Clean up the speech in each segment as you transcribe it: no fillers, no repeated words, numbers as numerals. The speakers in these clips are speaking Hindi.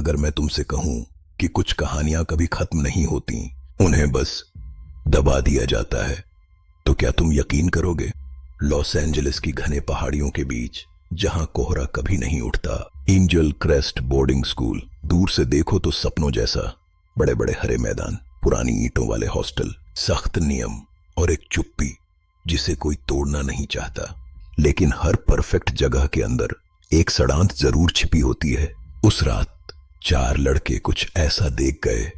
अगर मैं तुमसे कहूं कि कुछ कहानियां कभी खत्म नहीं होती, उन्हें बस दबा दिया जाता है, तो क्या तुम यकीन करोगे? लॉस एंजलिस की घने पहाड़ियों के बीच, जहां कोहरा कभी नहीं उठता, एंजल क्रेस्ट बोर्डिंग स्कूल। दूर से देखो तो सपनों जैसा। बड़े बड़े हरे मैदान, पुरानी ईंटों वाले हॉस्टल, सख्त नियम और एक चुप्पी जिसे कोई तोड़ना नहीं चाहता। लेकिन हर परफेक्ट जगह के अंदर एक सड़ांत जरूर छिपी होती है। उस रात 4 लड़के कुछ ऐसा देख गए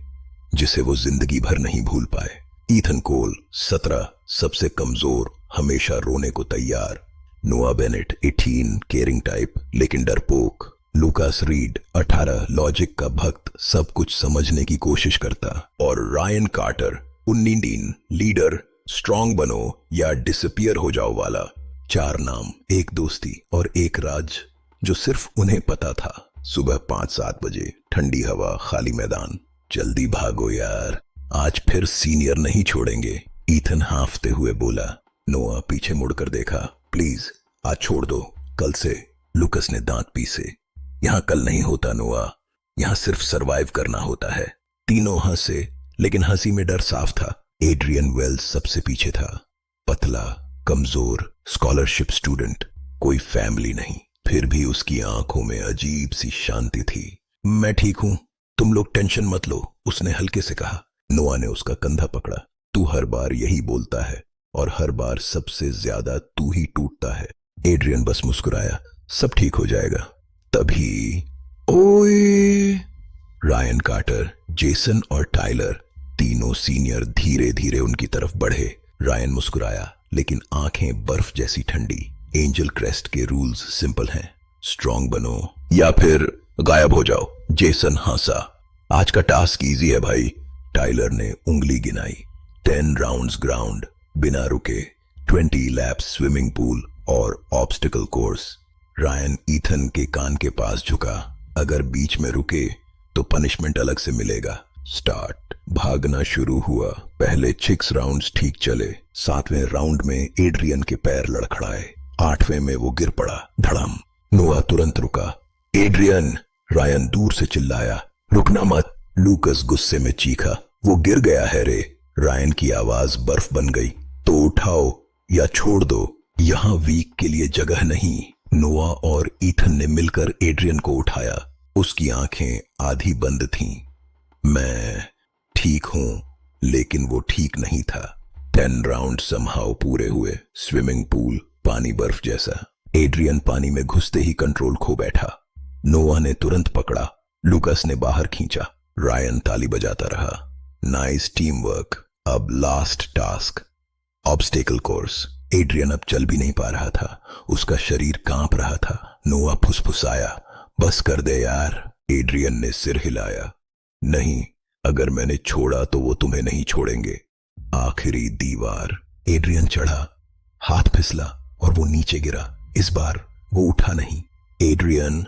जिसे वो जिंदगी भर नहीं भूल पाए। ईथन कोल 17, सबसे कमजोर, हमेशा रोने को तैयार। नोआ बेनेट 18, केयरिंग टाइप लेकिन डरपोक। लुकास रीड 18, लॉजिक का भक्त, सब कुछ समझने की कोशिश करता। और रायन कार्टर 19, लीडर, स्ट्रांग बनो या डिसअपियर हो जाओ वाला। 4 नाम, एक दोस्ती और एक राज जो सिर्फ उन्हें पता था। सुबह 5-7 बजे, ठंडी हवा, खाली मैदान। जल्दी भागो यार, आज फिर सीनियर नहीं छोड़ेंगे, ईथन हांफते हुए बोला। नोआ पीछे मुड़कर देखा। प्लीज आज छोड़ दो, कल से। लुकस ने दांत पीसे। यहां कल नहीं होता नोआ, यहां सिर्फ सरवाइव करना होता है। तीनों हंसे, लेकिन हंसी में डर साफ था। एड्रियन वेल्स सबसे पीछे था, पतला, कमजोर, स्कॉलरशिप स्टूडेंट, कोई फैमिली नहीं। फिर भी उसकी आंखों में अजीब सी शांति थी। मैं ठीक हूं, तुम लोग टेंशन मत लो, उसने हल्के से कहा। नोआ ने उसका कंधा पकड़ा। तू हर बार यही बोलता है और हर बार सबसे ज्यादा तू ही टूटता है। एड्रियन बस मुस्कुराया। सब ठीक हो जाएगा। तभी ओए, रायन कार्टर, जेसन और टाइलर, तीनों सीनियर धीरे धीरे उनकी तरफ बढ़े। रायन मुस्कुराया, लेकिन आंखें बर्फ जैसी ठंडी। एंजल क्रेस्ट के रूल्स सिंपल हैं, स्ट्रांग बनो या फिर गायब हो जाओ। जेसन हंसा। आज का टास्क इजी है भाई, टाइलर ने उंगली गिनाई। 10 राउंड्स ग्राउंड, बिना रुके, 20 लैप्स स्विमिंग पूल और ऑब्स्टिकल कोर्स। रायन ईथन के कान के पास झुका। अगर बीच में रुके तो पनिशमेंट अलग से मिलेगा। स्टार्ट। भागना शुरू हुआ। पहले 6 राउंड्स ठीक चले। 7वें राउंड में एड्रियन के पैर लड़खड़ाए। 8वें में वो गिर पड़ा, धड़म। नोआ तुरंत रुका। एड्रियन, रायन दूर से चिल्लाया। रुकना मत, लूकस गुस्से में चीखा। वो गिर गया है रे। रायन की आवाज बर्फ बन गई। तो उठाओ या छोड़ दो, यहां वीक के लिए जगह नहीं। नोआ और ईथन ने मिलकर एड्रियन को उठाया। उसकी आंखें आधी बंद थीं। मैं ठीक हूं, लेकिन वो ठीक नहीं था। 10 राउंड समहाउ पूरे हुए। स्विमिंग पूल, पानी बर्फ जैसा। एड्रियन पानी में घुसते ही कंट्रोल खो बैठा। नोआ ने तुरंत पकड़ा। लुकस ने बाहर खींचा। रायन ताली बजाता रहा। Nice team work. अब last task, obstacle course. Adrian अब चल भी नहीं पा रहा था, उसका शरीर कांप रहा था। नोआ फुसफुसाया, बस कर दे यार। एड्रियन ने सिर हिलाया। नहीं, अगर मैंने छोड़ा तो वो तुम्हें नहीं छोड़ेंगे। आखिरी दीवार। एड्रियन चढ़ा, हाथ फिसला और वो नीचे गिरा। इस बार वो उठा नहीं। एड्रियन,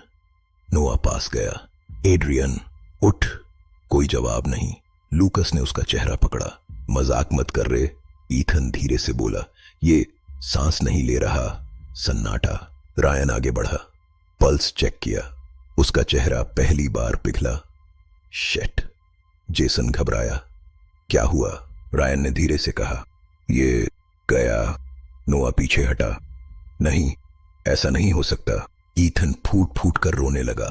नोआ पास गया। एड्रियन उठ। कोई जवाब नहीं। लूकस ने उसका चेहरा पकड़ा। मजाक मत कर रे, ईथन धीरे से बोला। ये सांस नहीं ले रहा। सन्नाटा। रायन आगे बढ़ा, पल्स चेक किया। उसका चेहरा पहली बार पिघला। शिट। जेसन घबराया। क्या हुआ? रायन ने धीरे से कहा। ये गया। नोआ पीछे हटा। नहीं, ऐसा नहीं हो सकता। ईथन फूट फूट कर रोने लगा।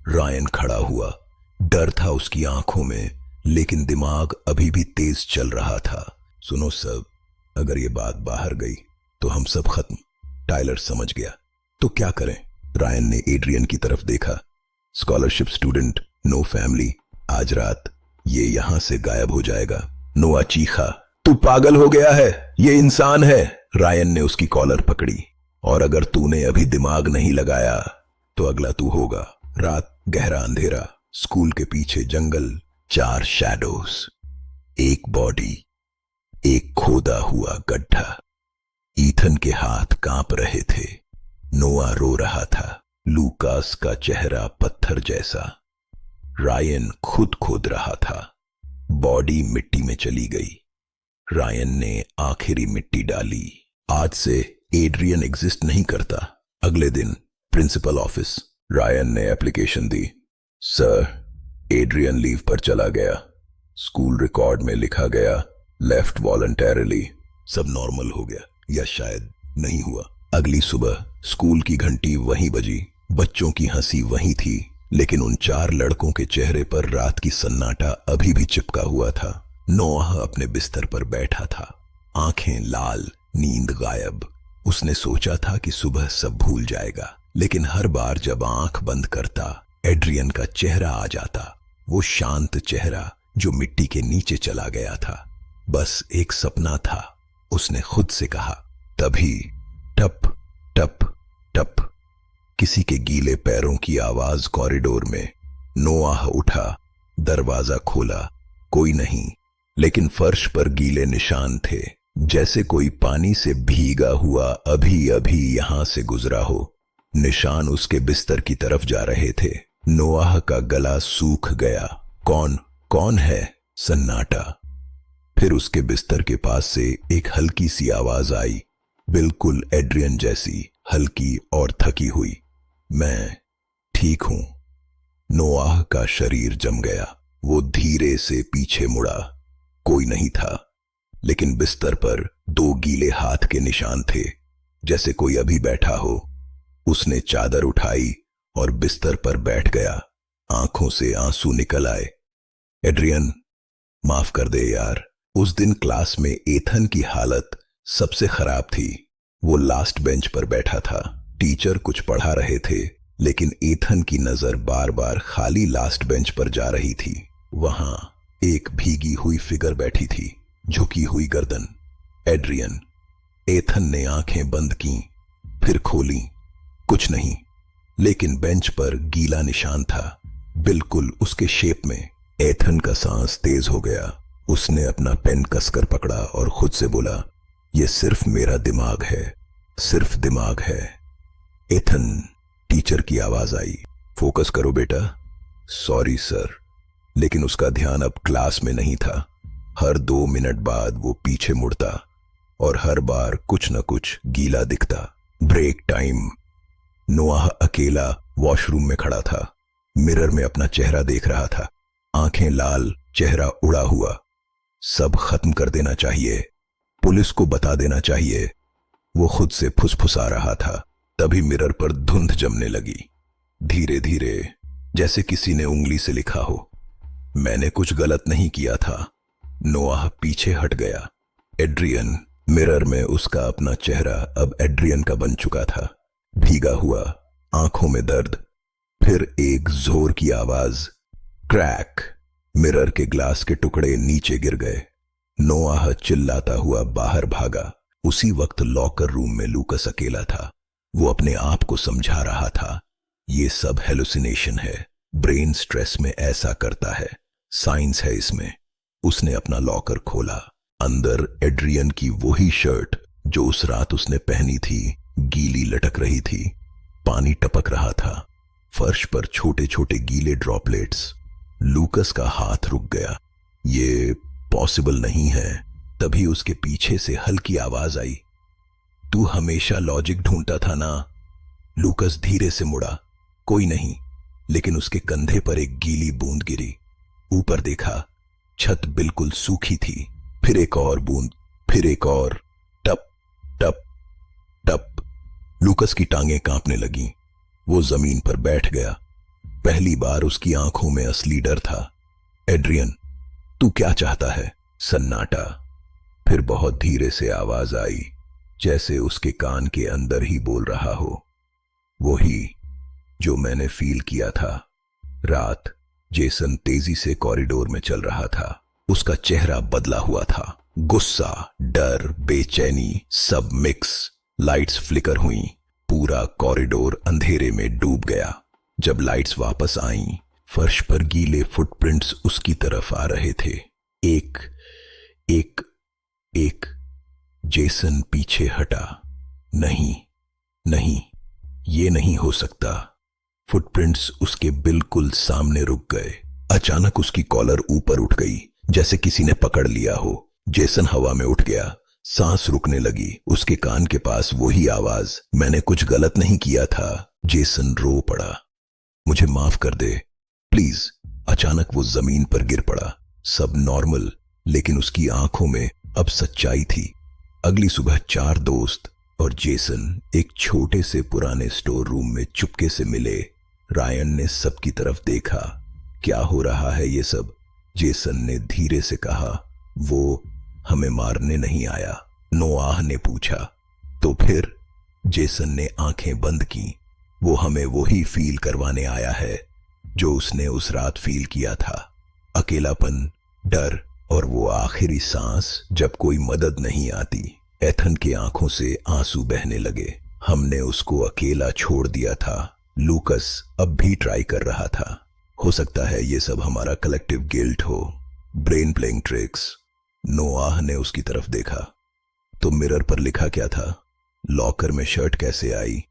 रायन खड़ा हुआ। डर था उसकी आंखों में, लेकिन दिमाग अभी भी तेज चल रहा था। सुनो सब, अगर ये बात बाहर गई तो हम सब खत्म। टाइलर समझ गया। तो क्या करें? रायन ने एड्रियन की तरफ देखा। स्कॉलरशिप स्टूडेंट, नो फैमिली, आज रात ये यहां से गायब हो जाएगा। नोआ चीखा। तू पागल हो गया है, ये इंसान है। रायन ने उसकी कॉलर पकड़ी। और अगर तूने अभी दिमाग नहीं लगाया तो अगला तू होगा। रात, गहरा अंधेरा, स्कूल के पीछे जंगल, 4 शैडोज, एक बॉडी, एक खोदा हुआ गड्ढा। ईथन के हाथ कांप रहे थे। नोआ रो रहा था, लूकास का चेहरा पत्थर जैसा। रायन खुद खोद रहा था। बॉडी मिट्टी में चली गई। रायन ने आखिरी मिट्टी डाली। आज से एड्रियन एग्जिस्ट नहीं करता। अगले दिन प्रिंसिपल ऑफिस। रायन ने एप्लीकेशन दी। सर, एड्रियन लीव पर चला गया। स्कूल रिकॉर्ड में लिखा गया लेफ्ट वॉलंटरली। सब नॉर्मल हो गया, या शायद नहीं हुआ। अगली सुबह स्कूल की घंटी वहीं बजी, बच्चों की हंसी वहीं थी, लेकिन उन 4 लड़कों के चेहरे पर रात की सन्नाटा अभी भी चिपका हुआ था। नोआह अपने बिस्तर पर बैठा था, आंखें लाल, नींद गायब। उसने सोचा था कि सुबह सब भूल जाएगा, लेकिन हर बार जब आंख बंद करता एड्रियन का चेहरा आ जाता, वो शांत चेहरा जो मिट्टी के नीचे चला गया था। बस एक सपना था, उसने खुद से कहा। तभी टप टप टप किसी के गीले पैरों की आवाज कॉरिडोर में। नोआह उठा, दरवाजा खोला। कोई नहीं, लेकिन फर्श पर गीले निशान थे, जैसे कोई पानी से भीगा हुआ अभी अभी यहां से गुजरा हो। निशान उसके बिस्तर की तरफ जा रहे थे। नोआह का गला सूख गया। कौन कौन है? सन्नाटा। फिर उसके बिस्तर के पास से एक हल्की सी आवाज आई, बिल्कुल एड्रियन जैसी, हल्की और थकी हुई। मैं ठीक हूं। नोआह का शरीर जम गया। वो धीरे से पीछे मुड़ा। कोई नहीं था, लेकिन बिस्तर पर 2 गीले हाथ के निशान थे, जैसे कोई अभी बैठा हो। उसने चादर उठाई और बिस्तर पर बैठ गया। आंखों से आंसू निकल आए। एड्रियन, माफ कर दे यार। उस दिन क्लास में एथन की हालत सबसे खराब थी। वो लास्ट बेंच पर बैठा था। टीचर कुछ पढ़ा रहे थे, लेकिन एथन की नजर बार बार खाली लास्ट बेंच पर जा रही थी। वहां एक भीगी हुई फिगर बैठी थी, झुकी हुई गर्दन। एड्रियन। एथन ने आंखें बंद की, फिर खोली। कुछ नहीं, लेकिन बेंच पर गीला निशान था, बिल्कुल उसके शेप में। एथन का सांस तेज हो गया। उसने अपना पेन कसकर पकड़ा और खुद से बोला, यह सिर्फ मेरा दिमाग है, सिर्फ दिमाग है। एथन, टीचर की आवाज आई, फोकस करो बेटा। Sorry sir. लेकिन उसका ध्यान अब क्लास में नहीं था। हर 2 मिनट बाद वो पीछे मुड़ता और हर बार कुछ न कुछ गीला दिखता। Break time. नोआह अकेला वॉशरूम में खड़ा था, मिरर में अपना चेहरा देख रहा था। आंखें लाल, चेहरा उड़ा हुआ। सब खत्म कर देना चाहिए, पुलिस को बता देना चाहिए, वो खुद से फुसफुसा रहा था। तभी मिरर पर धुंध जमने लगी, धीरे धीरे, जैसे किसी ने उंगली से लिखा हो। मैंने कुछ गलत नहीं किया था। नोआह पीछे हट गया। एड्रियन। मिरर में उसका अपना चेहरा अब एड्रियन का बन चुका था, भीगा हुआ, आंखों में दर्द। फिर एक जोर की आवाज, क्रैक। मिरर के ग्लास के टुकड़े नीचे गिर गए। नोआह चिल्लाता हुआ बाहर भागा। उसी वक्त लॉकर रूम में लूकस अकेला था। वो अपने आप को समझा रहा था, ये सब हेलुसिनेशन है, ब्रेन स्ट्रेस में ऐसा करता है, साइंस है इसमें। उसने अपना लॉकर खोला। अंदर एड्रियन की वही शर्ट जो उस रात उसने पहनी थी, गीली लटक रही थी। पानी टपक रहा था, फर्श पर छोटे छोटे गीले ड्रॉपलेट्स। लूकस का हाथ रुक गया। ये पॉसिबल नहीं है। तभी उसके पीछे से हल्की आवाज आई, तू हमेशा लॉजिक ढूंढता था ना? लूकस धीरे से मुड़ा। कोई नहीं, लेकिन उसके कंधे पर एक गीली बूंद गिरी। ऊपर देखा, छत बिल्कुल सूखी थी। फिर एक और बूंद, फिर एक और। टप टप टप। लूकस की टांगें कांपने लगीं। वो जमीन पर बैठ गया। पहली बार उसकी आंखों में असली डर था। एड्रियन, तू क्या चाहता है? सन्नाटा। फिर बहुत धीरे से आवाज आई, जैसे उसके कान के अंदर ही बोल रहा हो, वही जो मैंने फील किया था। रात जेसन तेजी से कॉरिडोर में चल रहा था। उसका चेहरा बदला हुआ था, गुस्सा, डर, बेचैनी, सब मिक्स। लाइट्स फ्लिकर हुईं। पूरा कॉरिडोर अंधेरे में डूब गया। जब लाइट्स वापस आईं, फर्श पर गीले फुटप्रिंट्स उसकी तरफ आ रहे थे। एक एक एक। जेसन पीछे हटा। नहीं नहीं, ये नहीं हो सकता। फुटप्रिंट्स उसके बिल्कुल सामने रुक गए। अचानक उसकी कॉलर ऊपर उठ गई, जैसे किसी ने पकड़ लिया हो। जेसन हवा में उठ गया, सांस रुकने लगी। उसके कान के पास वही आवाज, मैंने कुछ गलत नहीं किया था। जेसन रो पड़ा, मुझे माफ कर दे प्लीज। अचानक वो जमीन पर गिर पड़ा। सब नॉर्मल, लेकिन उसकी आंखों में अब सच्चाई थी। अगली सुबह 4 दोस्त और जेसन एक छोटे से पुराने स्टोर रूम में चुपके से मिले। रायन ने सबकी तरफ देखा। क्या हो रहा है ये सब? जेसन ने धीरे से कहा। वो हमें मारने नहीं आया, नोआह ने पूछा। तो फिर? जेसन ने आंखें बंद की। वो हमें वही फील करवाने आया है जो उसने उस रात फील किया था। अकेलापन, डर और वो आखिरी सांस जब कोई मदद नहीं आती। एथन की आंखों से आंसू बहने लगे। हमने उसको अकेला छोड़ दिया था। लूकस अब भी ट्राई कर रहा था। हो सकता है ये सब हमारा कलेक्टिव गिल्ट हो, ब्रेन प्लेइंग ट्रिक्स। नोआह ने उसकी तरफ देखा। तो मिरर पर लिखा क्या था? लॉकर में शर्ट कैसे आई?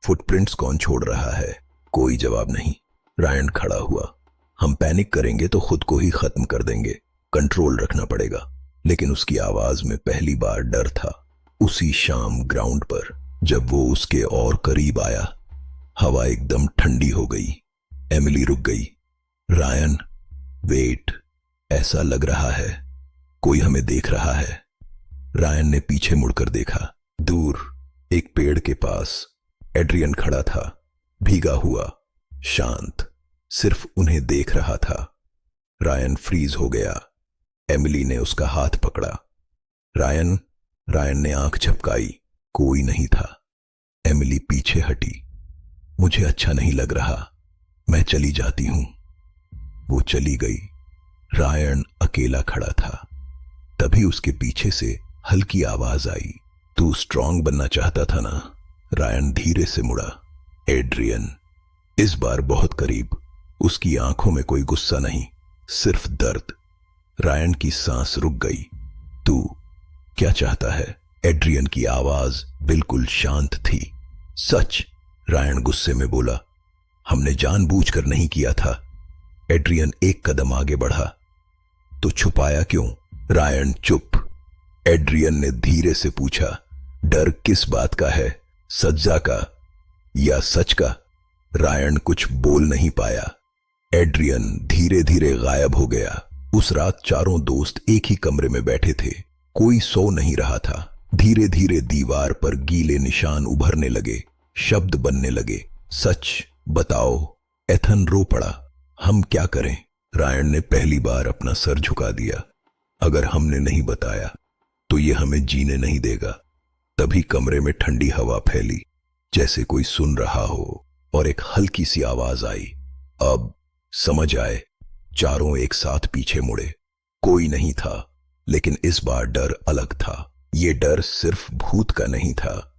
फुटप्रिंट्स कौन छोड़ रहा है? कोई जवाब नहीं। रायन खड़ा हुआ। हम पैनिक करेंगे तो खुद को ही खत्म कर देंगे। कंट्रोल रखना पड़ेगा। लेकिन उसकी आवाज में पहली बार डर था। उसी शाम ग्राउंड पर जब वो उसके और करीब आया, हवा एकदम ठंडी हो गई। एमिली रुक गई। रायन, वेट, ऐसा लग रहा है कोई हमें देख रहा है। रायन ने पीछे मुड़कर देखा। दूर एक पेड़ के पास एड्रियन खड़ा था, भीगा हुआ, शांत, सिर्फ उन्हें देख रहा था। रायन फ्रीज हो गया। एमिली ने उसका हाथ पकड़ा। रायन ने आंख झपकाई। कोई नहीं था। एमिली पीछे हटी। मुझे अच्छा नहीं लग रहा, मैं चली जाती हूं। वो चली गई। रायन अकेला खड़ा था। तभी उसके पीछे से हल्की आवाज आई। तू स्ट्रांग बनना चाहता था ना? रायन धीरे से मुड़ा। एड्रियन, इस बार बहुत करीब। उसकी आंखों में कोई गुस्सा नहीं, सिर्फ दर्द। रायन की सांस रुक गई। तू क्या चाहता है? एड्रियन की आवाज बिल्कुल शांत थी। सच, रायन गुस्से में बोला। हमने जानबूझकर नहीं किया था। एड्रियन एक कदम आगे बढ़ा। तो छुपाया क्यों? रायन चुप। एड्रियन ने धीरे से पूछा, डर किस बात का है? सजा का या सच का? रायन कुछ बोल नहीं पाया। एड्रियन धीरे धीरे गायब हो गया। उस रात चारों दोस्त एक ही कमरे में बैठे थे। कोई सो नहीं रहा था। धीरे धीरे दीवार पर गीले निशान उभरने लगे, शब्द बनने लगे। सच बताओ। एथन रो पड़ा। हम क्या करें? रायन ने पहली बार अपना सर झुका दिया। अगर हमने नहीं बताया तो ये हमें जीने नहीं देगा। तभी कमरे में ठंडी हवा फैली, जैसे कोई सुन रहा हो, और एक हल्की सी आवाज आई। अब समझ आए। चारों एक साथ पीछे मुड़े। कोई नहीं था, लेकिन इस बार डर अलग था। ये डर सिर्फ भूत का नहीं था,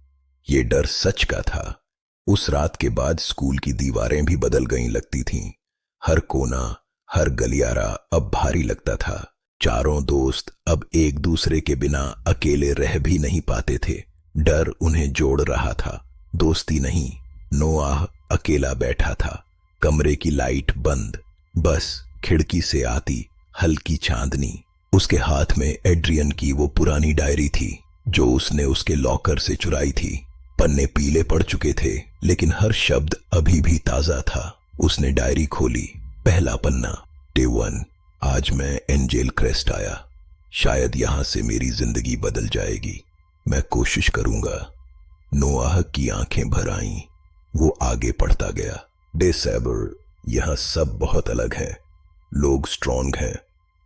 ये डर सच का था। उस रात के बाद स्कूल की दीवारें भी बदल गईं लगती थीं। हर कोना, हर गलियारा अब भारी लगता था। चारों दोस्त अब एक दूसरे के बिना अकेले रह भी नहीं पाते थे। डर उन्हें जोड़ रहा था, दोस्ती नहीं। नोआह अकेला बैठा था, कमरे की लाइट बंद, बस खिड़की से आती हल्की चांदनी। उसके हाथ में एड्रियन की वो पुरानी डायरी थी जो उसने उसके लॉकर से चुराई थी। पन्ने पीले पड़ चुके थे, लेकिन हर शब्द अभी भी ताजा था। उसने डायरी खोली। पहला पन्ना, डे 1। आज मैं एंजेल क्रेस्ट आया। शायद यहां से मेरी जिंदगी बदल जाएगी। मैं कोशिश करूंगा। नोआह की आंखें भर आईं। वो आगे पढ़ता गया। डे 7, यहां सब बहुत अलग है। लोग स्ट्रांग हैं,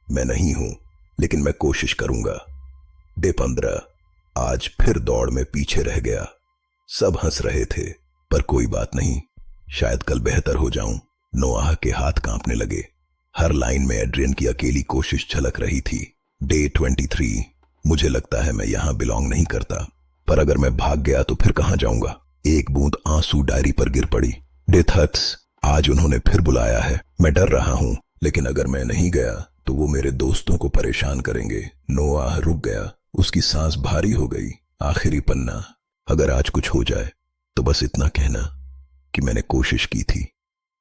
मैं नहीं हूं, लेकिन मैं कोशिश करूंगा। डे 15, आज फिर दौड़ में पीछे रह गया। सब हंस रहे थे, पर कोई बात नहीं, शायद कल बेहतर हो जाऊं। नोआह के हाथ कांपने लगे। हर लाइन में एड्रियन की अकेली कोशिश झलक रही थी। डे 23, मुझे लगता है मैं यहां बिलोंग नहीं करता, पर अगर मैं भाग गया तो फिर कहां जाऊंगा। एक बूंद आंसू डायरी पर गिर पड़ी। डे 30, आज उन्होंने फिर बुलाया है। मैं डर रहा हूं, लेकिन अगर मैं नहीं गया तो वो मेरे दोस्तों को परेशान करेंगे। नोआह रुक गया। उसकी सांस भारी हो गई। आखिरी पन्ना, अगर आज कुछ हो जाए तो बस इतना कहना कि मैंने कोशिश की थी।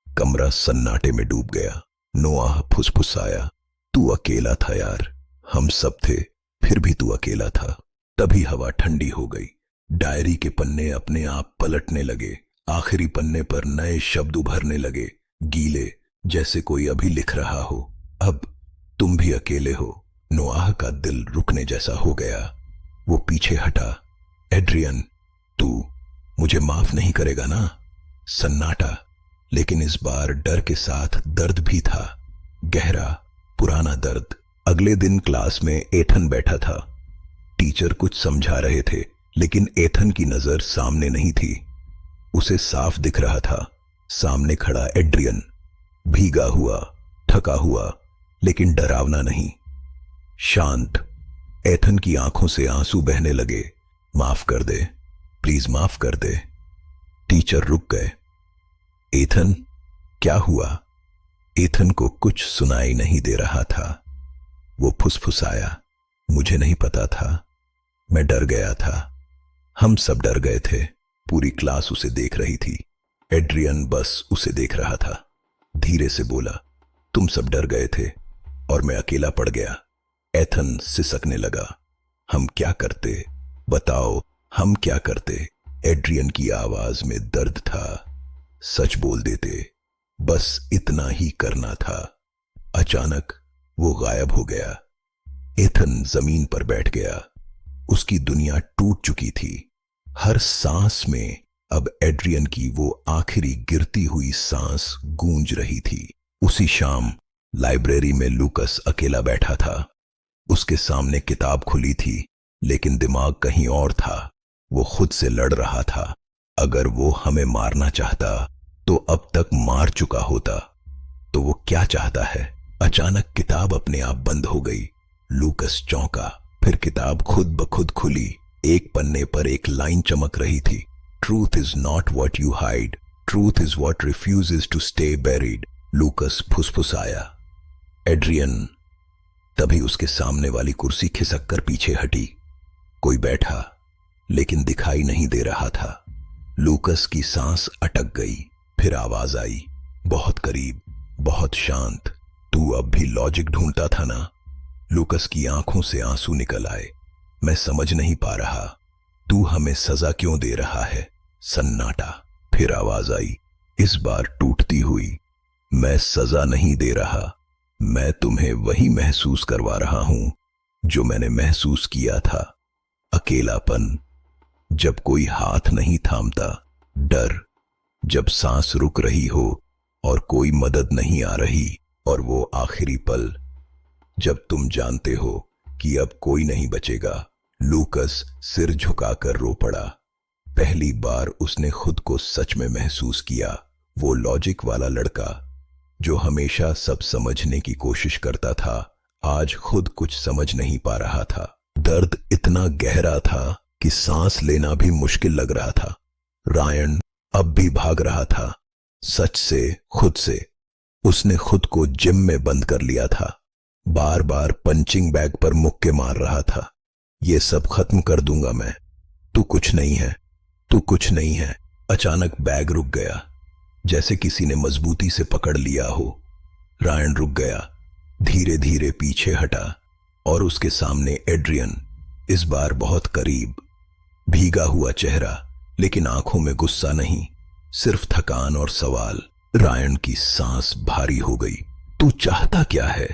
कमरा सन्नाटे में डूब गया। नोआह फुसफुसाया, तू अकेला था यार। हम सब थे, फिर भी तू अकेला था। तभी हवा ठंडी हो गई। डायरी के पन्ने अपने आप पलटने लगे। आखिरी पन्ने पर नए शब्द उभरने लगे, गीले, जैसे कोई अभी लिख रहा हो, अब तुम भी अकेले हो। नोआह का दिल रुकने जैसा हो गया। वो पीछे हटा। एड्रियन, तू मुझे माफ नहीं करेगा ना? सन्नाटा, लेकिन इस बार डर के साथ दर्द भी था। गहरा, पुराना दर्द। अगले दिन क्लास में एथन बैठा था। टीचर कुछ समझा रहे थे, लेकिन एथन की नजर सामने नहीं थी। उसे साफ दिख रहा था सामने खड़ा एड्रियन, भीगा हुआ, थका हुआ, लेकिन डरावना नहीं, शांत। एथन की आंखों से आंसू बहने लगे। माफ कर दे, प्लीज माफ कर दे। टीचर रुक गए। एथन, क्या हुआ? एथन को कुछ सुनाई नहीं दे रहा था। वो फुसफुसाया, मुझे नहीं पता था, मैं डर गया था। हम सब डर गए थे। पूरी क्लास उसे देख रही थी। एड्रियन बस उसे देख रहा था। धीरे से बोला, तुम सब डर गए थे और मैं अकेला पड़ गया। एथन सिसकने लगा। हम क्या करते? बताओ, हम क्या करते? एड्रियन की आवाज में दर्द था। सच बोल देते, बस इतना ही करना था। अचानक वो गायब हो गया। एथन जमीन पर बैठ गया। उसकी दुनिया टूट चुकी थी। हर सांस में अब एड्रियन की वो आखिरी गिरती हुई सांस गूंज रही थी। उसी शाम लाइब्रेरी में लूकस अकेला बैठा था। उसके सामने किताब खुली थी, लेकिन दिमाग कहीं और था। वो खुद से लड़ रहा था। अगर वो हमें मारना चाहता तो अब तक मार चुका होता। तो वो क्या चाहता है? अचानक किताब अपने आप बंद हो गई। लूकस चौंका। फिर किताब खुद ब खुद खुली। एक पन्ने पर एक लाइन चमक रही थी, truth is not what you hide, truth is what refuses to stay buried. Lucas फुसफुसाया। एड्रियन। तभी उसके सामने वाली कुर्सी खिसक कर पीछे हटी। कोई बैठा, लेकिन दिखाई नहीं दे रहा था। लूकस की सांस अटक गई। फिर आवाज आई, बहुत करीब, बहुत शांत। तू अब भी लॉजिक ढूंढता था ना? लूकस की आंखों से आंसू निकल आए। मैं समझ नहीं पा रहा, तू हमें सजा क्यों दे रहा है? सन्नाटा। फिर आवाज आई, इस बार टूटती हुई, मैं सजा नहीं दे रहा, मैं तुम्हें वही महसूस करवा रहा हूं जो मैंने महसूस किया था। अकेलापन, जब कोई हाथ नहीं थामता। डर, जब सांस रुक रही हो और कोई मदद नहीं आ रही। और वो आखिरी पल, जब तुम जानते हो कि अब कोई नहीं बचेगा। लूकस सिर झुकाकर रो पड़ा। पहली बार उसने खुद को सच में महसूस किया। वो लॉजिक वाला लड़का जो हमेशा सब समझने की कोशिश करता था, आज खुद कुछ समझ नहीं पा रहा था। दर्द इतना गहरा था कि सांस लेना भी मुश्किल लग रहा था। रायन अब भी भाग रहा था, सच से, खुद से। उसने खुद को जिम में बंद कर लिया था। बार बार पंचिंग बैग पर मुक्के मार रहा था। ये सब खत्म कर दूंगा मैं। तू कुछ नहीं है, तू कुछ नहीं है। अचानक बैग रुक गया, जैसे किसी ने मजबूती से पकड़ लिया हो। रायन रुक गया, धीरे धीरे पीछे हटा और उसके सामने एड्रियन, इस बार बहुत करीब। भीगा हुआ चेहरा, लेकिन आंखों में गुस्सा नहीं, सिर्फ थकान और सवाल। रायन की सांस भारी हो गई। तू चाहता क्या है?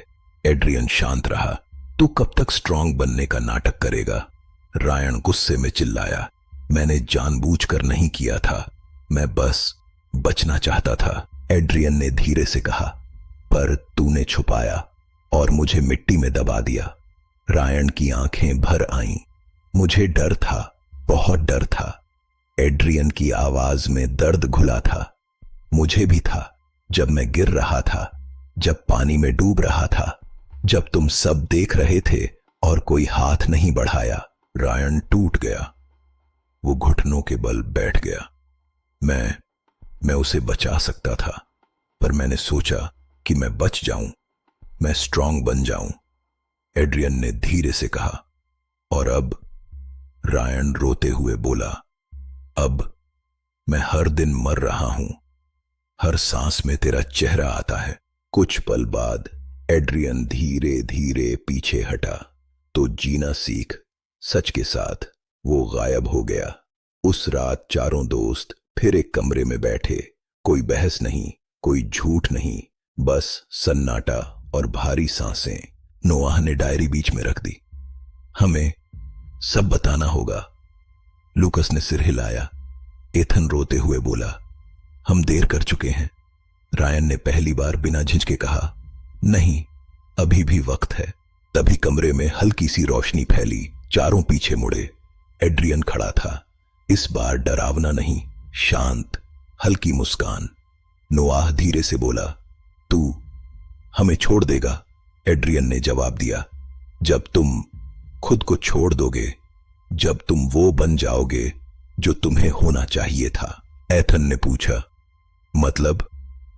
एड्रियन शांत रहा। तू कब तक स्ट्रांग बनने का नाटक करेगा? रायन गुस्से में चिल्लाया, मैंने जानबूझकर नहीं किया था, मैं बस बचना चाहता था। एड्रियन ने धीरे से कहा, पर तूने छुपाया और मुझे मिट्टी में दबा दिया। रायन की आंखें भर आईं। मुझे डर था, बहुत डर था। एड्रियन की आवाज में दर्द घुला था। मुझे भी था, जब मैं गिर रहा था, जब पानी में डूब रहा था, जब तुम सब देख रहे थे और कोई हाथ नहीं बढ़ाया। रायन टूट गया। वो घुटनों के बल बैठ गया। मैं उसे बचा सकता था, पर मैंने सोचा कि मैं बच जाऊं, मैं स्ट्रांग बन जाऊं। एड्रियन ने धीरे से कहा, और अब? रायन रोते हुए बोला, अब मैं हर दिन मर रहा हूं, हर सांस में तेरा चेहरा आता है। कुछ पल बाद एड्रियन धीरे धीरे पीछे हटा। तो जीना सीख, सच के साथ वो गायब हो गया। उस रात चारों दोस्त फिर एक कमरे में बैठे। कोई बहस नहीं, कोई झूठ नहीं, बस सन्नाटा और भारी सांसें। नोआह ने डायरी बीच में रख दी। हमें सब बताना होगा। लूकस ने सिर हिलाया। एथन रोते हुए बोला, हम देर कर चुके हैं। रायन ने पहली बार बिना झिझके कहा, नहीं, अभी भी वक्त है। तभी कमरे में हल्की सी रोशनी फैली। चारों पीछे मुड़े। एड्रियन खड़ा था। इस बार डरावना नहीं, शांत, हल्की मुस्कान। नोआह धीरे से बोला, तू हमें छोड़ देगा? एड्रियन ने जवाब दिया, जब तुम खुद को छोड़ दोगे, जब तुम वो बन जाओगे जो तुम्हें होना चाहिए था। एथन ने पूछा, मतलब?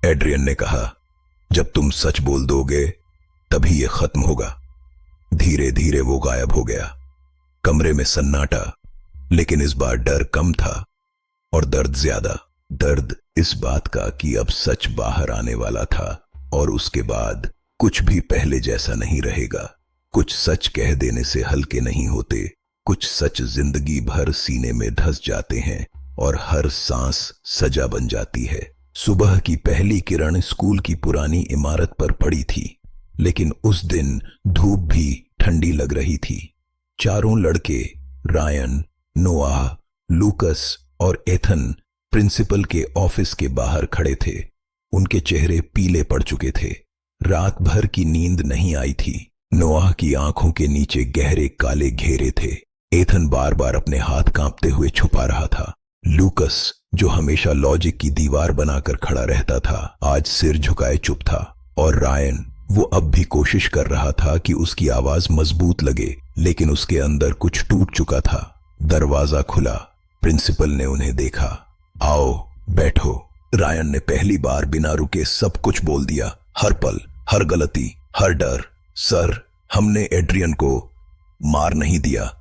एड्रियन ने कहा, जब तुम सच बोल दोगे तभी यह खत्म होगा। धीरे धीरे वो गायब हो गया। कमरे में सन्नाटा, लेकिन इस बार डर कम था और दर्द ज्यादा। दर्द इस बात का कि अब सच बाहर आने वाला था और उसके बाद कुछ भी पहले जैसा नहीं रहेगा। कुछ सच कह देने से हल्के नहीं होते। कुछ सच जिंदगी भर सीने में धंस जाते हैं और हर सांस सजा बन जाती है। सुबह की पहली किरण स्कूल की पुरानी इमारत पर पड़ी थी, लेकिन उस दिन धूप भी ठंडी लग रही थी। चारों लड़के, रायन, नोआह, लूकस और एथन प्रिंसिपल के ऑफिस के बाहर खड़े थे। उनके चेहरे पीले पड़ चुके थे। रात भर की नींद नहीं आई थी। नोआह की आंखों के नीचे गहरे काले घेरे थे। एथन बार बार अपने हाथ कांपते हुए छुपा रहा था। लूकस, जो हमेशा लॉजिक की दीवार बनाकर खड़ा रहता था, आज सिर झुकाए चुप था। और रायन, वो अब भी कोशिश कर रहा था कि उसकी आवाज मजबूत लगे, लेकिन उसके अंदर कुछ टूट चुका था। दरवाजा खुला। प्रिंसिपल ने उन्हें देखा। आओ, बैठो। रायन ने पहली बार बिना रुके सब कुछ बोल दिया। हर पल, हर गलती, हर डर। सर, हमने एड्रियन को मार नहीं दिया,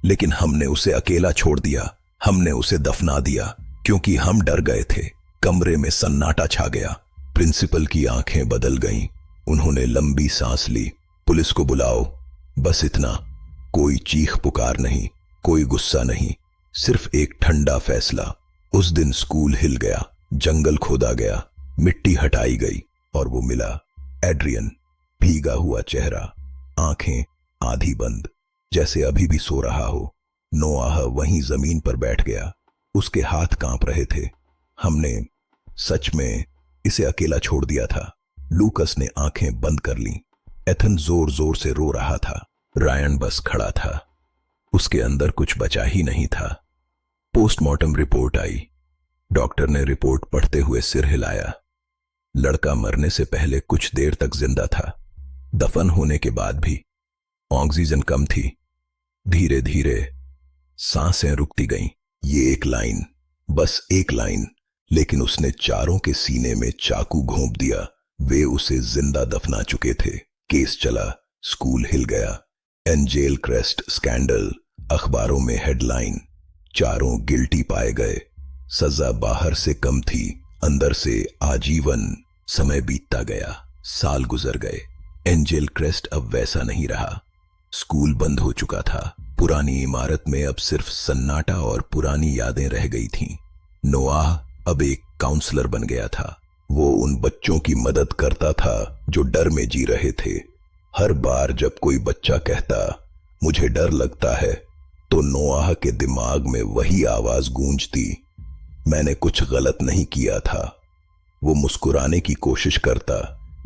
लेकिन हमने उसे अकेला छोड़ दिया। हमने उसे दफना दिया क्योंकि हम डर गए थे। कमरे में सन्नाटा छा गया। प्रिंसिपल की आंखें बदल गईं। उन्होंने लंबी सांस ली। पुलिस को बुलाओ। बस इतना। कोई चीख पुकार नहीं, कोई गुस्सा नहीं, सिर्फ एक ठंडा फैसला। उस दिन स्कूल हिल गया, जंगल खोदा गया, मिट्टी हटाई गई और वो मिला। एड्रियन, भीगा हुआ चेहरा, आंखें आधी बंद, जैसे अभी भी सो रहा हो। नोआह वहीं जमीन पर बैठ गया। उसके हाथ कांप रहे थे। हमने सच में इसे अकेला छोड़ दिया था। लूकस ने आंखें बंद कर लीं। एथन जोर जोर से रो रहा था। रायन बस खड़ा था। उसके अंदर कुछ बचा ही नहीं था। पोस्टमार्टम रिपोर्ट आई। डॉक्टर ने रिपोर्ट पढ़ते हुए सिर हिलाया। लड़का मरने से पहले कुछ देर तक जिंदा था। दफन होने के बाद भी ऑक्सीजन कम थी। धीरे धीरे सांसें रुकती गईं। ये एक लाइन, बस एक लाइन, लेकिन उसने चारों के सीने में चाकू घोंप दिया। वे उसे जिंदा दफना चुके थे। केस चला, स्कूल हिल गया। एंजेल क्रेस्ट स्कैंडल, अखबारों में हेडलाइन। चारों गिल्टी पाए गए। सजा बाहर से कम थी, अंदर से आजीवन। समय बीतता गया, साल गुजर गए। एंजेल क्रेस्ट अब वैसा नहीं रहा। स्कूल बंद हो चुका था। पुरानी इमारत में अब सिर्फ सन्नाटा और पुरानी यादें रह गई थीं। नोआह अब एक काउंसलर बन गया था। वो उन बच्चों की मदद करता था जो डर में जी रहे थे। हर बार जब कोई बच्चा कहता, मुझे डर लगता है, तो नोआह के दिमाग में वही आवाज गूंजती, मैंने कुछ गलत नहीं किया था। वो मुस्कुराने की कोशिश करता,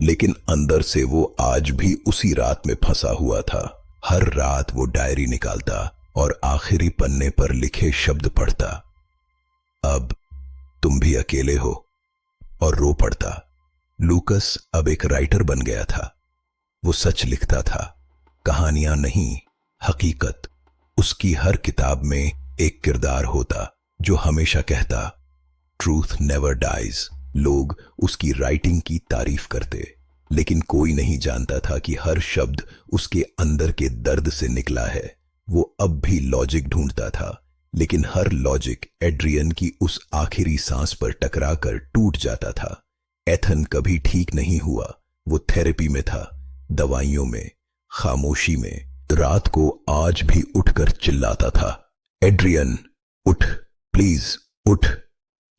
लेकिन अंदर से वो आज भी उसी रात में फंसा हुआ था। हर रात वो डायरी निकालता और आखिरी पन्ने पर लिखे शब्द पढ़ता, अब तुम भी अकेले हो, और रो पड़ता। लूकस अब एक राइटर बन गया था। वो सच लिखता था, कहानियां नहीं, हकीकत। उसकी हर किताब में एक किरदार होता जो हमेशा कहता, ट्रूथ नेवर डाइज। लोग उसकी राइटिंग की तारीफ करते, लेकिन कोई नहीं जानता था कि हर शब्द उसके अंदर के दर्द से निकला है। वो अब भी लॉजिक ढूंढता था, लेकिन हर लॉजिक एड्रियन की उस आखिरी सांस पर टकराकर टूट जाता था। एथन कभी ठीक नहीं हुआ। वो थेरेपी में था, दवाइयों में, खामोशी में। रात को आज भी उठकर चिल्लाता था, एड्रियन उठ, प्लीज उठ।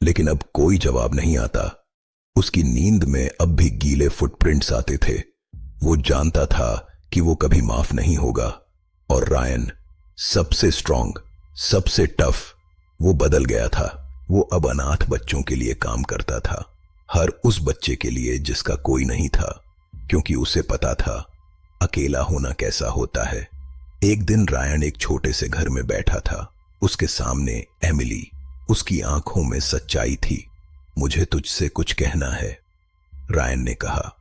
लेकिन अब कोई जवाब नहीं आता। उसकी नींद में अब भी गीले फुटप्रिंट्स आते थे। वो जानता था कि वो कभी माफ नहीं होगा। और रायन, सबसे स्ट्रांग, सबसे टफ, वो बदल गया था। वो अब अनाथ बच्चों के लिए काम करता था, हर उस बच्चे के लिए जिसका कोई नहीं था, क्योंकि उसे पता था अकेला होना कैसा होता है। एक दिन रायन एक छोटे से घर में बैठा था। उसके सामने एमिली। उसकी आंखों में सच्चाई थी। मुझे तुझसे कुछ कहना है, रायन ने कहा।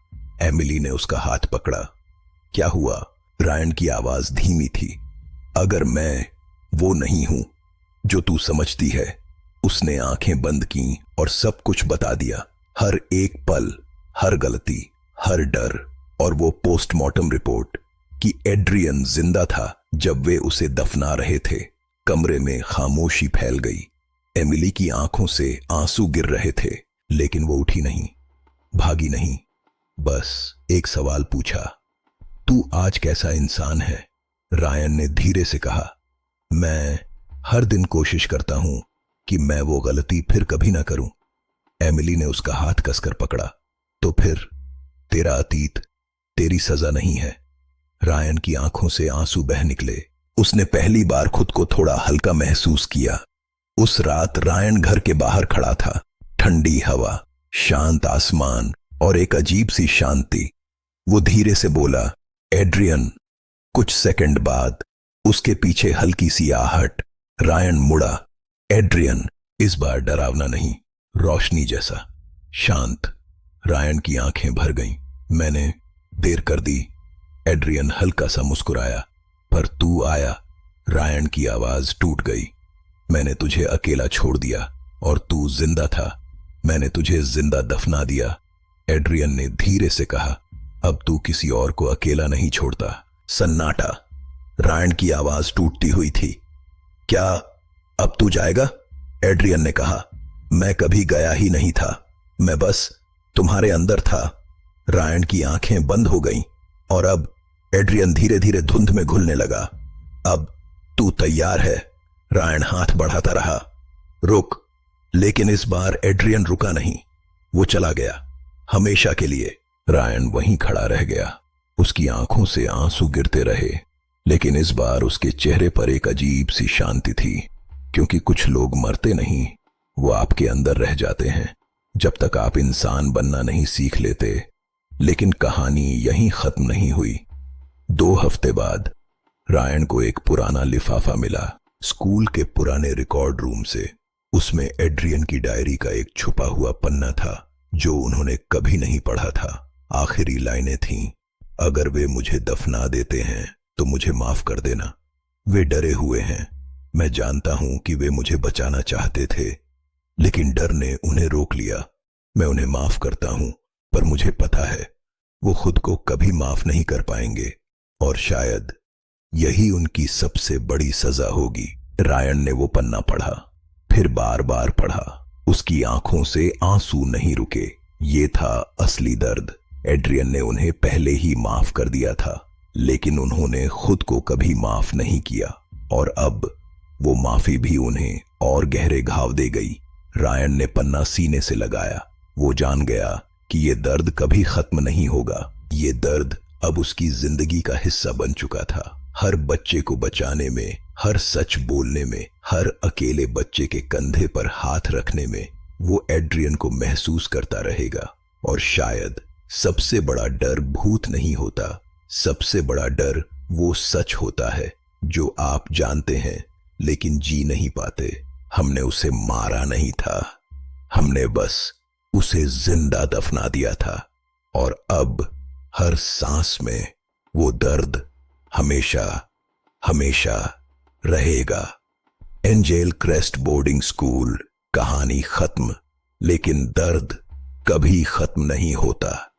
एमिली ने उसका हाथ पकड़ा। क्या हुआ? रायन की आवाज धीमी थी। अगर मैं वो नहीं हूं जो तू समझती है। उसने आंखें बंद की और सब कुछ बता दिया। हर एक पल, हर गलती, हर डर, और वो पोस्टमार्टम रिपोर्ट कि एड्रियन जिंदा था जब वे उसे दफना रहे थे। कमरे में खामोशी फैल गई। एमिली की आंखों से आंसू गिर रहे थे, लेकिन वो उठी नहीं, भागी नहीं। बस एक सवाल पूछा, तू आज कैसा इंसान है? रायन ने धीरे से कहा, मैं हर दिन कोशिश करता हूं कि मैं वो गलती फिर कभी ना करूं। एमिली ने उसका हाथ कसकर पकड़ा। तो फिर तेरा अतीत तेरी सजा नहीं है। रायन की आंखों से आंसू बह निकले। उसने पहली बार खुद को थोड़ा हल्का महसूस किया। उस रात रायन घर के बाहर खड़ा था। ठंडी हवा, शांत आसमान और एक अजीब सी शांति। वो धीरे से बोला, एड्रियन। कुछ सेकंड बाद उसके पीछे हल्की सी आहट। रायन मुड़ा। एड्रियन, इस बार डरावना नहीं, रोशनी जैसा, शांत। रायन की आंखें भर गईं। मैंने देर कर दी। एड्रियन हल्का सा मुस्कुराया। पर तू आया। रायन की आवाज टूट गई। मैंने तुझे अकेला छोड़ दिया और तू जिंदा था। मैंने तुझे जिंदा दफना दिया। एड्रियन ने धीरे से कहा, अब तू किसी और को अकेला नहीं छोड़ता। सन्नाटा। रायन की आवाज टूटती हुई थी। क्या अब तू जाएगा? एड्रियन ने कहा। मैं कभी गया ही नहीं था, मैं बस तुम्हारे अंदर था। रायन की आंखें बंद हो गईं और अब एड्रियन धीरे धीरे धुंध में घुलने लगा। अब तू तैयार है? रायन हाथ बढ़ाता रहा। रुक। लेकिन इस बार एड्रियन रुका नहीं। वो चला गया, हमेशा के लिए। रायन वहीं खड़ा रह गया। उसकी आंखों से आंसू गिरते रहे, लेकिन इस बार उसके चेहरे पर एक अजीब सी शांति थी। क्योंकि कुछ लोग मरते नहीं, वो आपके अंदर रह जाते हैं जब तक आप इंसान बनना नहीं सीख लेते। लेकिन कहानी यहीं खत्म नहीं हुई। 2 हफ्ते बाद रायन को एक पुराना लिफाफा मिला, स्कूल के पुराने रिकॉर्ड रूम से। उसमें एड्रियन की डायरी का एक छुपा हुआ पन्ना था जो उन्होंने कभी नहीं पढ़ा था। आखिरी लाइनें थीं, अगर वे मुझे दफना देते हैं तो मुझे माफ कर देना। वे डरे हुए हैं। मैं जानता हूं कि वे मुझे बचाना चाहते थे, लेकिन डर ने उन्हें रोक लिया। मैं उन्हें माफ करता हूं, पर मुझे पता है वो खुद को कभी माफ नहीं कर पाएंगे, और शायद यही उनकी सबसे बड़ी सजा होगी। रायन ने वो पन्ना पढ़ा, फिर बार बार पढ़ा। उसकी आंखों से आंसू नहीं रुके। ये था असली दर्द। एड्रियन ने उन्हें पहले ही माफ कर दिया था, लेकिन उन्होंने खुद को कभी माफ नहीं किया, और अब वो माफी भी उन्हें और गहरे घाव दे गई। रायन ने पन्ना सीने से लगाया। वो जान गया कि ये दर्द कभी खत्म नहीं होगा। ये दर्द अब उसकी जिंदगी का हिस्सा बन चुका था। हर बच्चे को बचाने में, हर सच बोलने में, हर अकेले बच्चे के कंधे पर हाथ रखने में वो एड्रियन को महसूस करता रहेगा। और शायद सबसे बड़ा डर भूत नहीं होता, सबसे बड़ा डर वो सच होता है जो आप जानते हैं लेकिन जी नहीं पाते। हमने उसे मारा नहीं था, हमने बस उसे जिंदा दफना दिया था, और अब हर सांस में वो दर्द हमेशा हमेशा रहेगा। एंजेल क्रेस्ट बोर्डिंग स्कूल, कहानी खत्म, लेकिन दर्द कभी खत्म नहीं होता।